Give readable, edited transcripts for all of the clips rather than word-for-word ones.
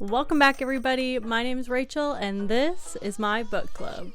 Welcome back, everybody. My name is Rachel, and this is my book club.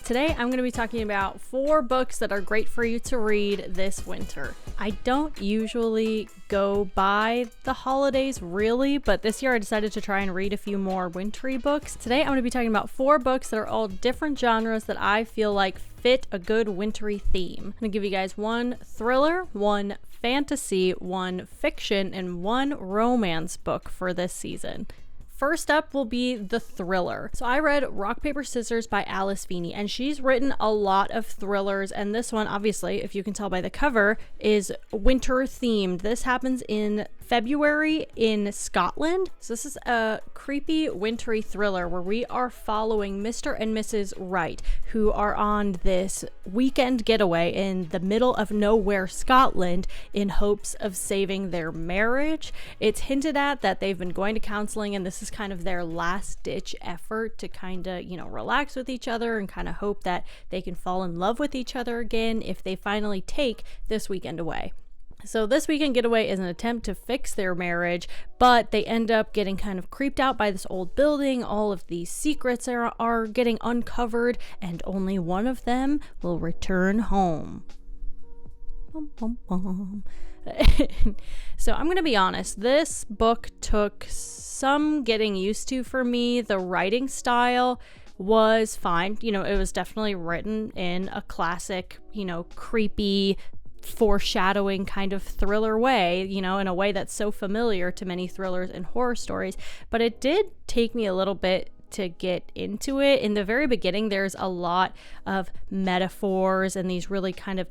Today, I'm going to be talking about 4 books that are great for you to read this winter. I don't usually go by the holidays, really, but this year I decided to try and read a few more wintry books. Today, I'm going to be talking about 4 books that are all different genres that I feel like fit a good wintry theme. I'm going to give you guys 1 thriller, 1 fantasy, 1 fiction, and 1 romance book for this season. First up will be the thriller. So I read Rock, Paper, Scissors by Alice Feeney, and she's written a lot of thrillers, and this one, obviously, if you can tell by the cover, is winter themed. This happens in February in Scotland. So this is a creepy wintry thriller where we are following Mr. and Mrs. Wright, who are on this weekend getaway in the middle of nowhere, Scotland, in hopes of saving their marriage. It's hinted at that they've been going to counseling, and this is kind of their last ditch effort to kind of, relax with each other and kind of hope that they can fall in love with each other again if they finally take this weekend away. So this weekend getaway is an attempt to fix their marriage, but they end up getting kind of creeped out by this old building. All of these secrets are getting uncovered, and only one of them will return home. Bum, bum, bum. So I'm going to be honest, this book took some getting used to for me. The writing style was fine. It was definitely written in a classic, creepy, foreshadowing kind of thriller way, in a way that's so familiar to many thrillers and horror stories. But it did take me a little bit to get into it. In the very beginning, there's a lot of metaphors and these really kind of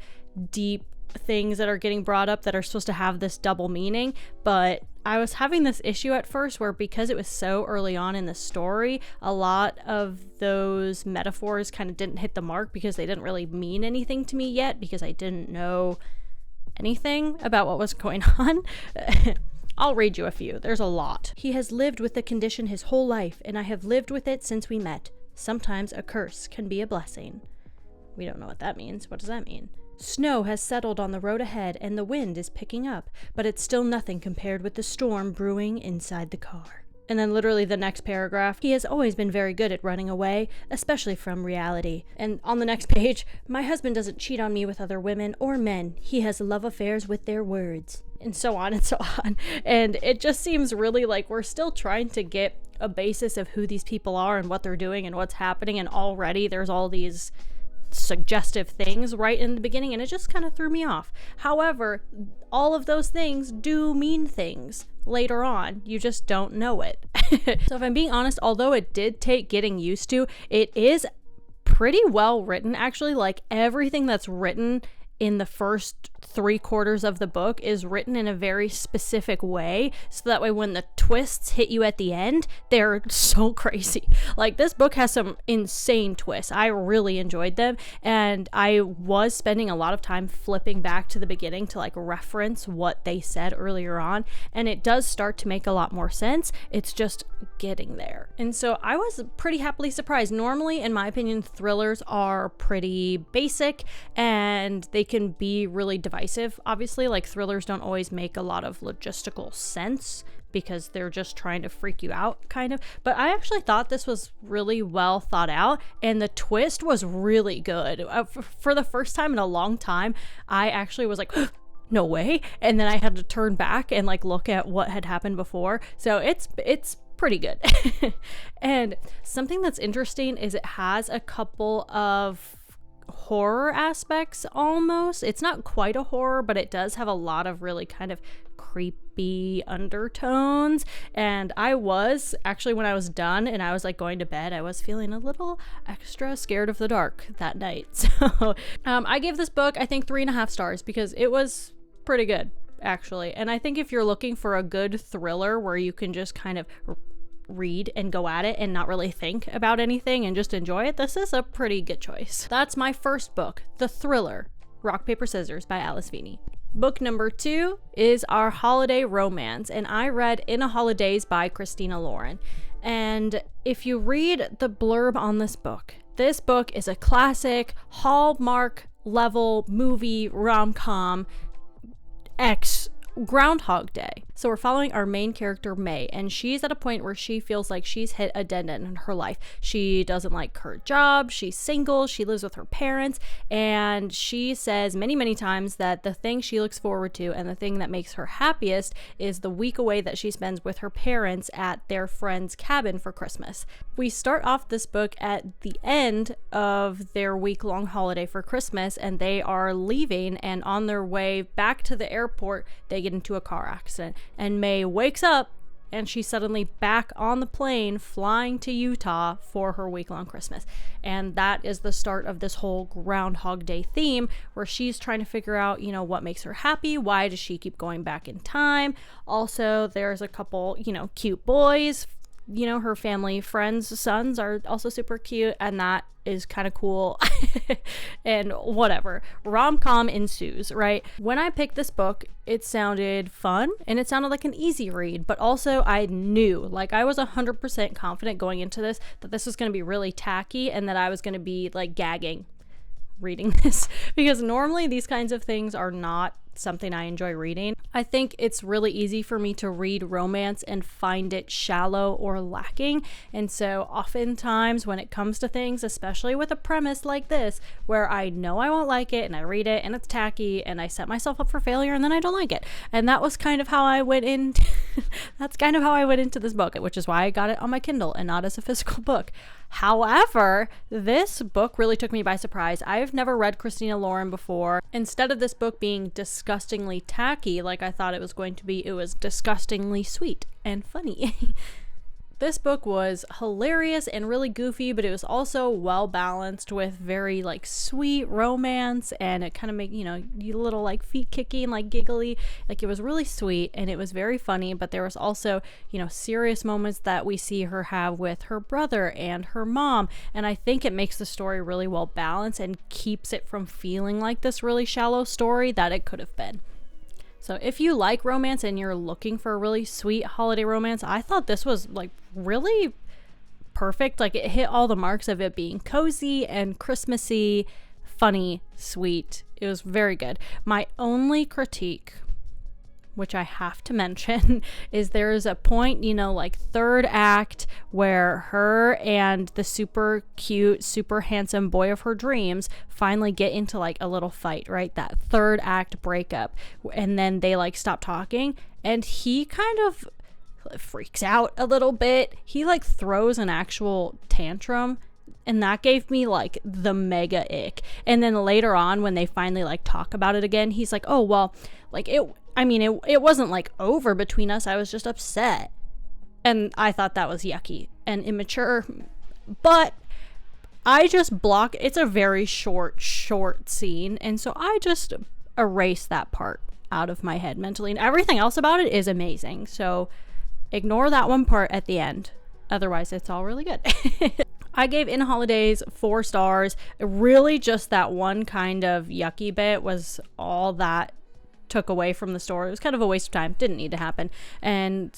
deep things that are getting brought up that are supposed to have this double meaning, but I was having this issue at first where, because it was so early on in the story, a lot of those metaphors kind of didn't hit the mark because they didn't really mean anything to me yet, because I didn't know anything about what was going on. I'll read you a few. There's a lot. He has lived with the condition his whole life, and I have lived with it since we met. Sometimes a curse can be a blessing. We don't know what that means. What does that mean? Snow has settled on the road ahead, and the wind is picking up, but it's still nothing compared with the storm brewing inside the car. And then literally the next paragraph, he has always been very good at running away, especially from reality. And on the next page, my husband doesn't cheat on me with other women or men. He has love affairs with their words. And so on and so on. And it just seems really like we're still trying to get a basis of who these people are and what they're doing and what's happening, and already there's all these suggestive things right in the beginning, and it just kind of threw me off. However, all of those things do mean things later on. You just don't know it. So if I'm being honest, although it did take getting used to, it is pretty well written, actually. Like, everything that's written in the first 3/4 of the book is written in a very specific way, so that way when the twists hit you at the end, they're so crazy. Like, this book has some insane twists. I really enjoyed them, and I was spending a lot of time flipping back to the beginning to reference what they said earlier on, and it does start to make a lot more sense. It's just getting there. And so I was pretty happily surprised. Normally, in my opinion, thrillers are pretty basic, and they can be really divisive. Obviously, thrillers don't always make a lot of logistical sense because they're just trying to freak you out, kind of. But I actually thought this was really well thought out, and the twist was really good. For the first time in a long time, I actually was like, no way. And then I had to turn back and look at what had happened before. So it's pretty good. And something that's interesting is it has a couple of horror aspects almost. It's not quite a horror, but it does have a lot of really kind of creepy undertones. And I was actually, when I was done and I was going to bed, I was feeling a little extra scared of the dark that night. So I gave this book, I think, 3.5 stars because it was pretty good, actually. And I think if you're looking for a good thriller where you can just kind of read and go at it and not really think about anything and just enjoy it, this is a pretty good choice. That's my first book, The Thriller, Rock, Paper, Scissors by Alice Feeney. Book number 2 is our holiday romance, and I read In a Holidays by Christina Lauren. And if you read the blurb on this book is a classic Hallmark level movie rom-com X Groundhog Day. So we're following our main character, May, and she's at a point where she feels like she's hit a dead end in her life. She doesn't like her job, she's single, she lives with her parents, and she says many, many times that the thing she looks forward to and the thing that makes her happiest is the week away that she spends with her parents at their friend's cabin for Christmas. We start off this book at the end of their week-long holiday for Christmas, and they are leaving, and on their way back to the airport, they get into a car accident, and May wakes up and she's suddenly back on the plane flying to Utah for her week-long Christmas. And that is the start of this whole Groundhog Day theme, where she's trying to figure out, what makes her happy. Why does she keep going back in time? Also, there's a couple, cute boys. Her family friends' sons are also super cute, and that is kind of cool. And whatever, rom-com ensues, right? When I picked this book, it sounded fun and it sounded like an easy read, but also I knew, like, I was 100% confident going into this that this was going to be really tacky and that I was going to be like gagging reading this, because normally these kinds of things are not something I enjoy reading. I think it's really easy for me to read romance and find it shallow or lacking. And so oftentimes when it comes to things, especially with a premise like this, where I know I won't like it and I read it and it's tacky and I set myself up for failure and then I don't like it. And that was kind of how I went in. That's kind of how I went into this book, which is why I got it on my Kindle and not as a physical book. However, this book really took me by surprise. I've never read Christina Lauren before. Instead of this book being disgustingly tacky like I thought it was going to be, it was disgustingly sweet and funny. This book was hilarious and really goofy, but it was also well balanced with very like sweet romance, and it kind of made, you little like feet kicking, like giggly, like it was really sweet and it was very funny. But there was also, serious moments that we see her have with her brother and her mom. And I think it makes the story really well balanced and keeps it from feeling like this really shallow story that it could have been. So if you like romance and you're looking for a really sweet holiday romance, I thought this was like really perfect. Like it hit all the marks of it being cozy and Christmassy, funny, sweet. It was very good. My only critique, which I have to mention, is there is a point, like third act, where her and the super cute, super handsome boy of her dreams finally get into like a little fight, right? That third act breakup. And then they like stop talking and he kind of freaks out a little bit. He like throws an actual tantrum. And that gave me like the mega ick. And then later on, when they finally like talk about it again, he's like, oh, well, like it wasn't like over between us. I was just upset. And I thought that was yucky and immature. But I just block. It's a very short scene. And so I just erased that part out of my head mentally. And everything else about it is amazing. So ignore that one part at the end. Otherwise, it's all really good. I gave In Holidays 4 stars. Really just that one kind of yucky bit was all that took away from the story. It was kind of a waste of time. Didn't need to happen. And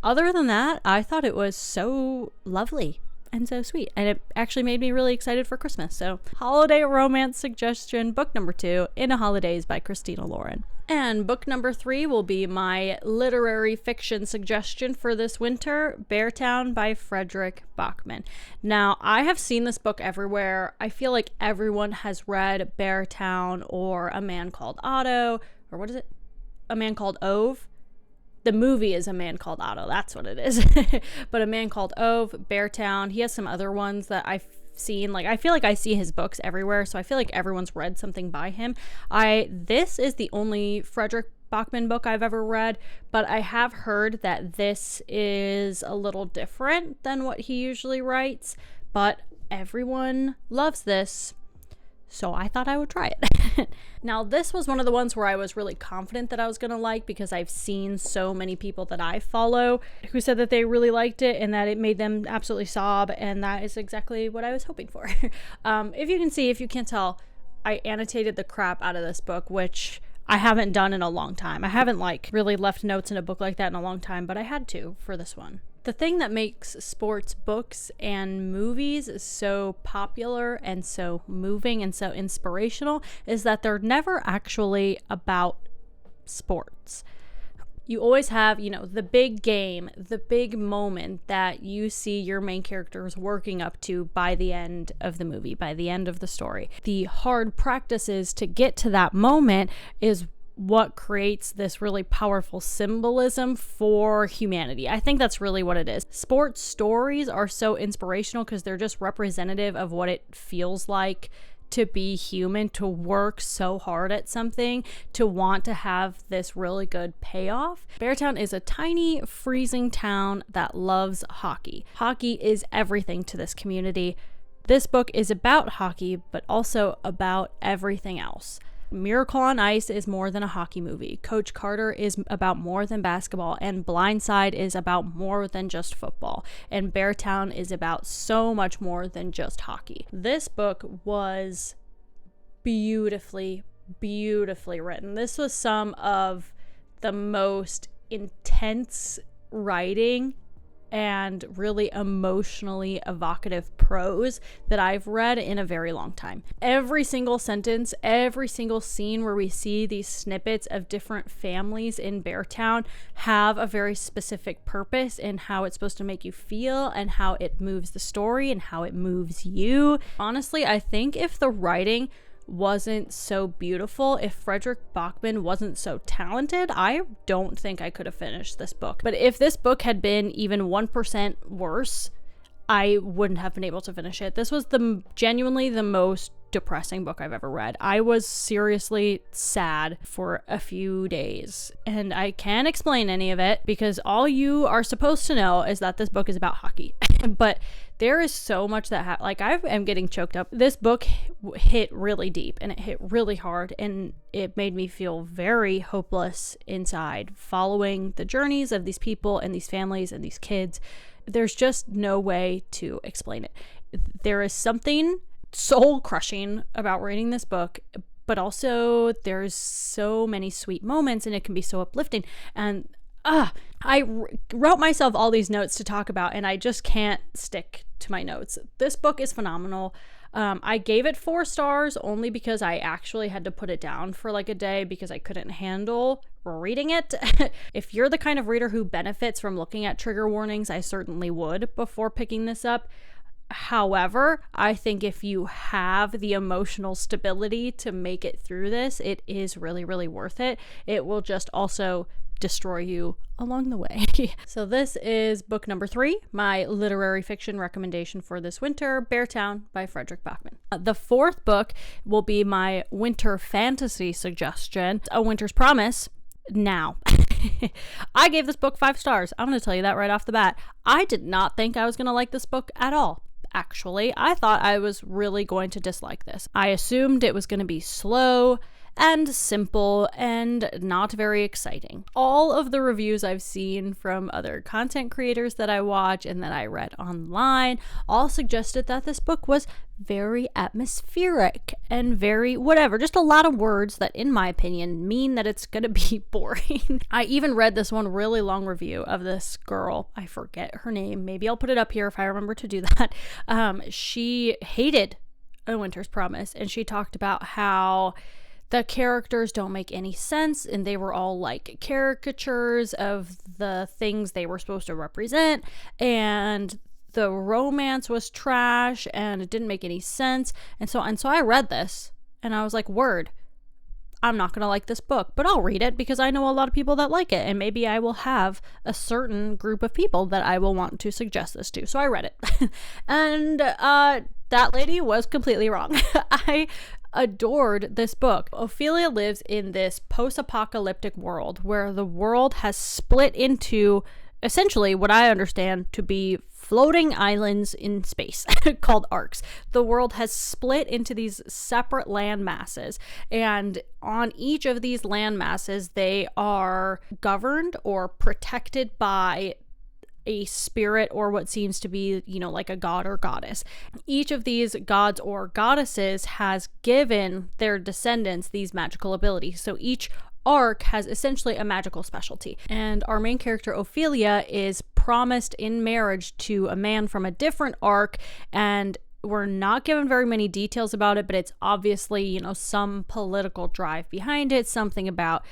other than that, I thought it was so lovely and so sweet. And it actually made me really excited for Christmas. So holiday romance suggestion, book number 2, In Holidays by Christina Lauren. And book number 3 will be my literary fiction suggestion for this winter, Beartown by Frederick Bachman. Now, I have seen this book everywhere. I feel like everyone has read Beartown or A Man Called Otto, or what is it? A Man Called Ove. The movie is A Man Called Otto. That's what it is. But A Man Called Ove, Beartown. He has some other ones that I've seen. Like, I feel like I see his books everywhere, so I feel like everyone's read something by him. This is the only Frederick Bachman book I've ever read, but I have heard that this is a little different than what he usually writes, but everyone loves this, so I thought I would try it. Now, this was one of the ones where I was really confident that I was going to like, because I've seen so many people that I follow who said that they really liked it and that it made them absolutely sob, and that is exactly what I was hoping for. If you can't tell, I annotated the crap out of this book, which I haven't done in a long time. I haven't really left notes in a book like that in a long time, but I had to for this one. The thing that makes sports books and movies so popular and so moving and so inspirational is that they're never actually about sports. You always have, the big game, the big moment that you see your main characters working up to by the end of the movie, by the end of the story. The hard practices to get to that moment is what creates this really powerful symbolism for humanity. I think that's really what it is. Sports stories are so inspirational because they're just representative of what it feels like to be human, to work so hard at something, to want to have this really good payoff. Beartown is a tiny, freezing town that loves hockey. Hockey is everything to this community. This book is about hockey, but also about everything else. Miracle on Ice is more than a hockey movie. Coach Carter is about more than basketball, and Blindside is about more than just football. And Beartown is about so much more than just hockey. This book was beautifully, beautifully written. This was some of the most intense writing and really emotionally evocative prose that I've read in a very long time. Every single sentence, every single scene where we see these snippets of different families in Beartown have a very specific purpose in how it's supposed to make you feel and how it moves the story and how it moves you. Honestly, I think if the writing wasn't so beautiful, if Frederick Bachman wasn't so talented, I don't think I could have finished this book. But if this book had been even 1% worse, I wouldn't have been able to finish it. This was genuinely the most depressing book I've ever read. I was seriously sad for a few days, and I can't explain any of it because all you are supposed to know is that this book is about hockey. But there is so much that I am getting choked up. This book hit really deep and it hit really hard, and it made me feel very hopeless inside, following the journeys of these people and these families and these kids. There's just no way to explain it. There is something soul crushing about reading this book, but also there's so many sweet moments and it can be so uplifting. And I wrote myself all these notes to talk about, and I just can't stick to my notes. This book is phenomenal. I gave it 4 stars only because I actually had to put it down for like a day because I couldn't handle reading it. If you're the kind of reader who benefits from looking at trigger warnings, I certainly would before picking this up. However, I think if you have the emotional stability to make it through this, it is really, really worth it. It will just also destroy you along the way. So this is book number 3, my literary fiction recommendation for this winter, Beartown by Frederick Bachman. The 4th book will be my winter fantasy suggestion, A Winter's Promise. Now, I gave this book 5 stars. I'm going to tell you that right off the bat. I did not think I was going to like this book at all. Actually, I thought I was really going to dislike this. I assumed it was going to be slow and simple and not very exciting. All of the reviews I've seen from other content creators that I watch and that I read online all suggested that this book was very atmospheric and very whatever, just a lot of words that in my opinion mean that it's gonna be boring. I even read this one really long review of this girl, I forget her name, maybe I'll put it up here if I remember to do that. She hated A Winter's Promise, and she talked about how the characters don't make any sense, and they were all like caricatures of the things they were supposed to represent, and the romance was trash, and it didn't make any sense. And so I read this, and I was like, word, I'm not going to like this book, but I'll read it because I know a lot of people that like it, and maybe I will have a certain group of people that I will want to suggest this to. So I read it. And that lady was completely wrong. I adored this book. Ophelia lives in this post-apocalyptic world where the world has split into essentially what I understand to be floating islands in space called arcs. The world has split into these separate land masses, and on each of these land masses they are governed or protected by a spirit or what seems to be, like a god or goddess. Each of these gods or goddesses has given their descendants these magical abilities. So each arc has essentially a magical specialty. And our main character, Ophelia, is promised in marriage to a man from a different arc, and we're not given very many details about it, but it's obviously, some political drive behind it, something about,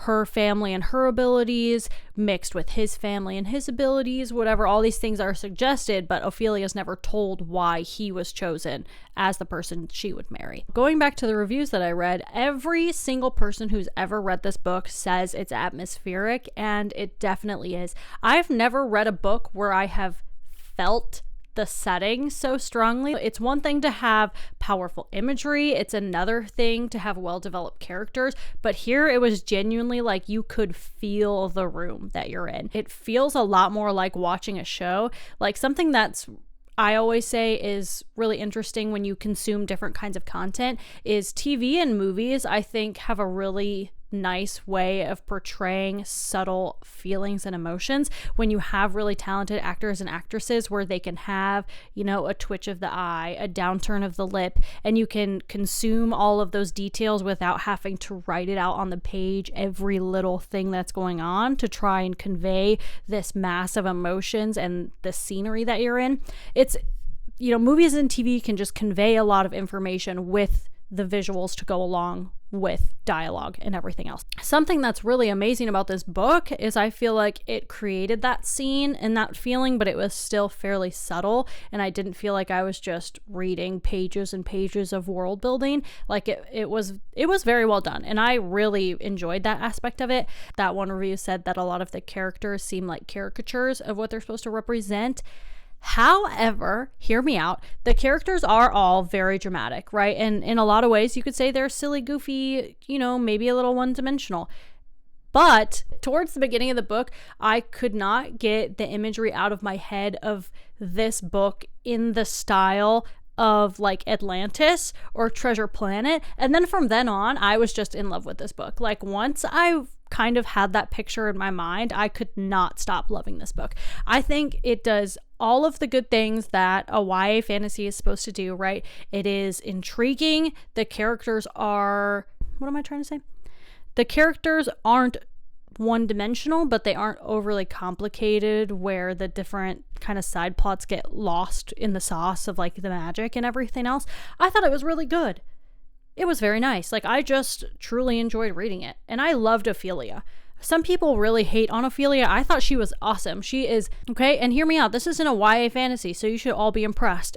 her family and her abilities mixed with his family and his abilities, whatever. All these things are suggested, but Ophelia's never told why he was chosen as the person she would marry. Going back to the reviews that I read, every single person who's ever read this book says it's atmospheric, and it definitely is. I've never read a book where I have felt the setting so strongly. It's one thing to have powerful imagery, it's another thing to have well-developed characters, but here it was genuinely like you could feel the room that you're in. It feels a lot more like watching a show. Like, something that's I always say is really interesting when you consume different kinds of content is TV and movies, I think, have a really nice way of portraying subtle feelings and emotions when you have really talented actors and actresses where they can have, you know, a twitch of the eye, a downturn of the lip, and you can consume all of those details without having to write it out on the page, every little thing that's going on, to try and convey this mass of emotions and the scenery that you're in. It's, you know, movies and TV can just convey a lot of information with the visuals to go along with dialogue and everything else. Something that's really amazing about this book is I feel like it created that scene and that feeling, but it was still fairly subtle, and I didn't feel like I was just reading pages and pages of world building. Like it was very well done, and I really enjoyed that aspect of it. That one review said that a lot of the characters seem like caricatures of what they're supposed to represent. However, hear me out, the characters are all very dramatic, right? And in a lot of ways, you could say they're silly, goofy, you know, maybe a little one-dimensional. But towards the beginning of the book, I could not get the imagery out of my head of this book in the style of like Atlantis or Treasure Planet. And then from then on, I was just in love with this book. Like, once I kind of had that picture in my mind, I could not stop loving this book. I think it does all of the good things that a YA fantasy is supposed to do, right? It is intriguing. The characters are, what am I trying to say? The characters aren't one-dimensional, but they aren't overly complicated where the different kind of side plots get lost in the sauce of like the magic and everything else. I thought it was really good. It was very nice. Like, I just truly enjoyed reading it, and I loved Ophelia. Some people really hate on Ophelia. I thought she was awesome. She is, okay, and hear me out, this isn't a YA fantasy, so you should all be impressed.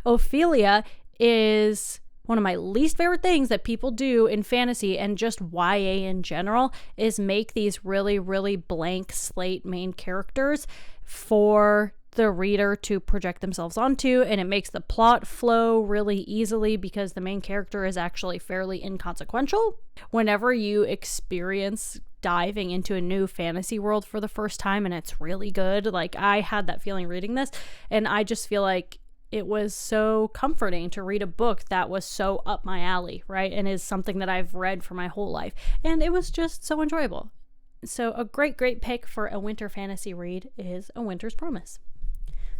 Ophelia is one of my least favorite things that people do in fantasy and just YA in general is make these really, really blank slate main characters for the reader to project themselves onto, and it makes the plot flow really easily because the main character is actually fairly inconsequential. Whenever you experience diving into a new fantasy world for the first time and it's really good, like I had that feeling reading this, and I just feel like it was so comforting to read a book that was so up my alley, right? And is something that I've read for my whole life, and it was just so enjoyable. So a great pick for a winter fantasy read is A Winter's Promise.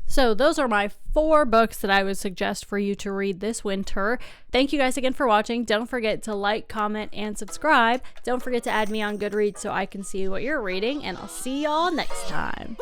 So those are my 4 books that I would suggest for you to read this winter. Thank you guys again for watching. Don't forget to like, comment, and subscribe. Don't forget to add me on Goodreads so I can see what you're reading, and I'll see y'all next time.